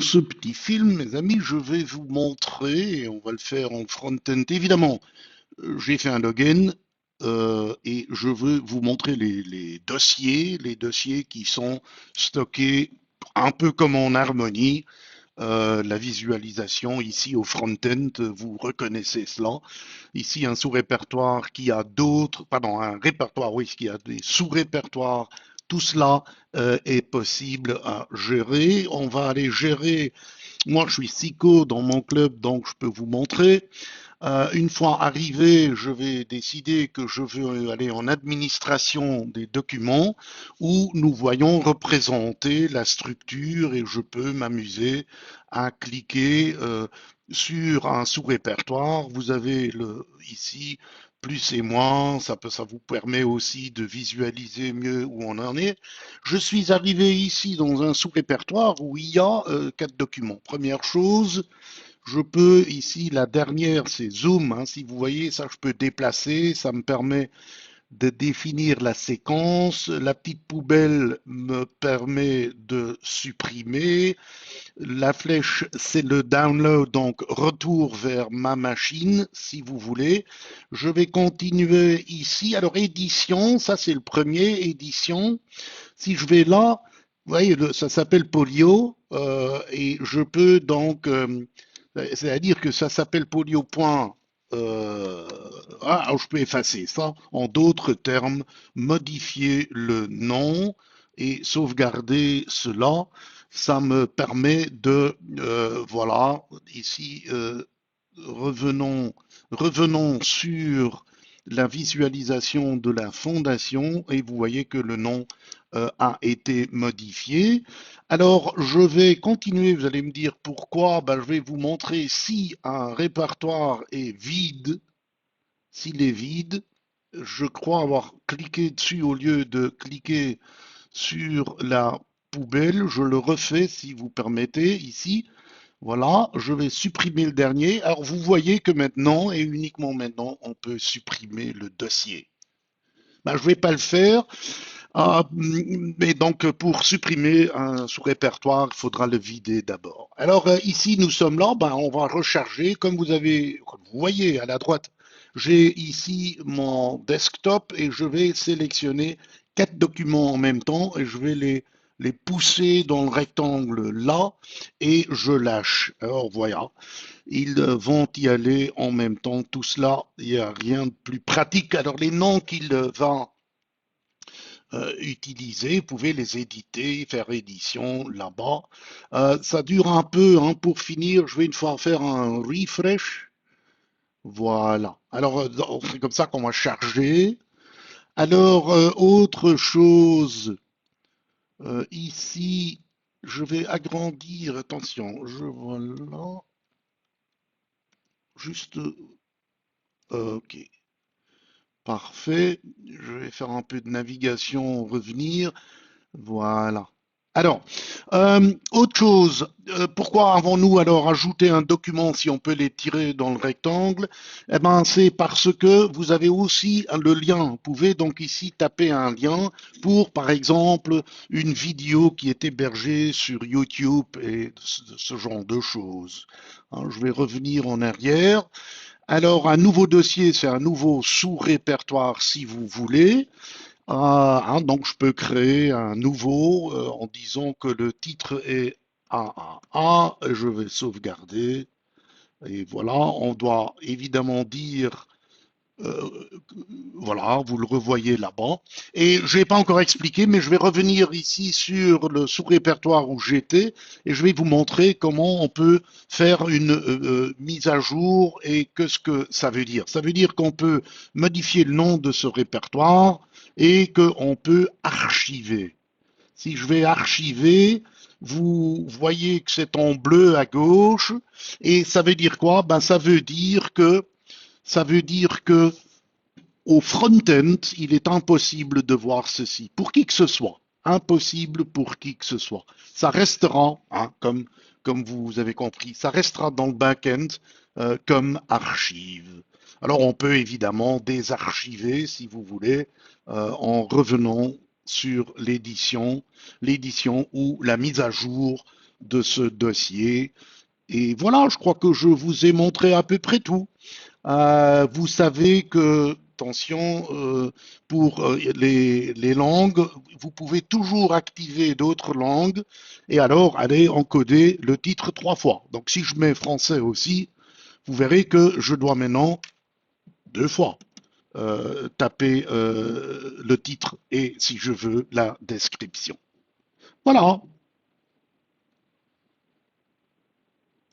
Ce petit film, mes amis, je vais vous montrer, et on va le faire en front-end. Évidemment, j'ai fait un login et je veux vous montrer les dossiers qui sont stockés un peu comme en Harmonie. La visualisation ici au front-end, vous reconnaissez cela. Ici, un sous-répertoire qui a d'autres, pardon, un répertoire, oui, qui a des sous-répertoires. Tout cela est possible à gérer. On va aller gérer. Moi, je suis psycho dans mon club, donc je peux vous montrer. Une fois arrivé, je vais décider que je veux aller en administration des documents où nous voyons représenter la structure et je peux m'amuser à cliquer sur un sous-répertoire. Vous avez ici plus et moins, ça vous permet aussi de visualiser mieux où on en est. Je suis arrivé ici dans un sous-répertoire où il y a 4 documents. Première chose, je peux ici, la dernière, c'est Zoom. Hein, si vous voyez, ça, je peux déplacer. Ça me permet de définir la séquence. La petite poubelle me permet de supprimer. La flèche, c'est le download, donc retour vers ma machine, si vous voulez. Je vais continuer ici. Alors, édition, ça, c'est le premier, édition. Si je vais là, vous voyez, ça s'appelle Polio et je peux donc c'est-à-dire que ça s'appelle polio. Alors je peux effacer ça. En d'autres termes, modifier le nom et sauvegarder cela. Ça me permet de, voilà, ici, revenons, revenons sur la visualisation de la fondation et vous voyez que le nom a été modifié. Alors, je vais continuer, vous allez me dire pourquoi. Ben, je vais vous montrer si un répertoire est vide. S'il est vide, je crois avoir cliqué dessus au lieu de cliquer sur la poubelle. Je le refais si vous permettez ici. Voilà, je vais supprimer le dernier. Alors, vous voyez que maintenant, et uniquement maintenant, on peut supprimer le dossier. Ben, je ne vais pas le faire. Mais donc, pour supprimer un sous-répertoire, il faudra le vider d'abord. Alors, ici, nous sommes là, ben, on va recharger. Comme vous voyez à la droite, j'ai ici mon desktop et je vais sélectionner 4 documents en même temps et je vais les pousser dans le rectangle là et je lâche. Alors, voilà, ils vont y aller en même temps. Tout cela, il n'y a rien de plus pratique. Alors, les noms qu'il va utiliser, vous pouvez les éditer, faire édition là-bas. Ça dure un peu, hein, pour finir, je vais une fois faire un refresh. Voilà. Alors, c'est comme ça qu'on va charger. Alors, autre chose, ici, je vais agrandir, attention, je vois là, juste, ok, parfait. Je vais faire un peu de navigation, revenir. Voilà. Alors, autre chose, pourquoi avons-nous alors ajouté un document si on peut les tirer dans le rectangle? Eh ben, c'est parce que vous avez aussi le lien. Vous pouvez donc ici taper un lien pour, par exemple, une vidéo qui est hébergée sur YouTube et ce genre de choses. Hein, je vais revenir en arrière. Alors, un nouveau dossier, c'est un nouveau sous-répertoire si vous voulez. Hein, donc je peux créer un nouveau en disant que le titre est AAA, je vais sauvegarder, et voilà, on doit évidemment dire, euh, voilà, vous le revoyez là-bas. Et je n'ai pas encore expliqué, mais je vais revenir ici sur le sous-répertoire où j'étais, et je vais vous montrer comment on peut faire une mise à jour et ce que ça veut dire. Ça veut dire qu'on peut modifier le nom de ce répertoire et qu'on peut archiver. Si je vais archiver, vous voyez que c'est en bleu à gauche, et ça veut dire quoi? Ben, ça veut dire que au front-end, il est impossible de voir ceci pour qui que ce soit. Impossible pour qui que ce soit. Ça restera, hein, comme vous avez compris, ça restera dans le back-end comme archive. Alors on peut évidemment désarchiver si vous voulez en revenant sur l'édition ou la mise à jour de ce dossier. Et voilà, je crois que je vous ai montré à peu près tout. Vous savez que, attention, pour les langues, vous pouvez toujours activer d'autres langues et alors aller encoder le titre 3 fois. Donc si je mets français aussi, vous verrez que je dois maintenant 2 fois taper le titre et, si je veux, la description. Voilà.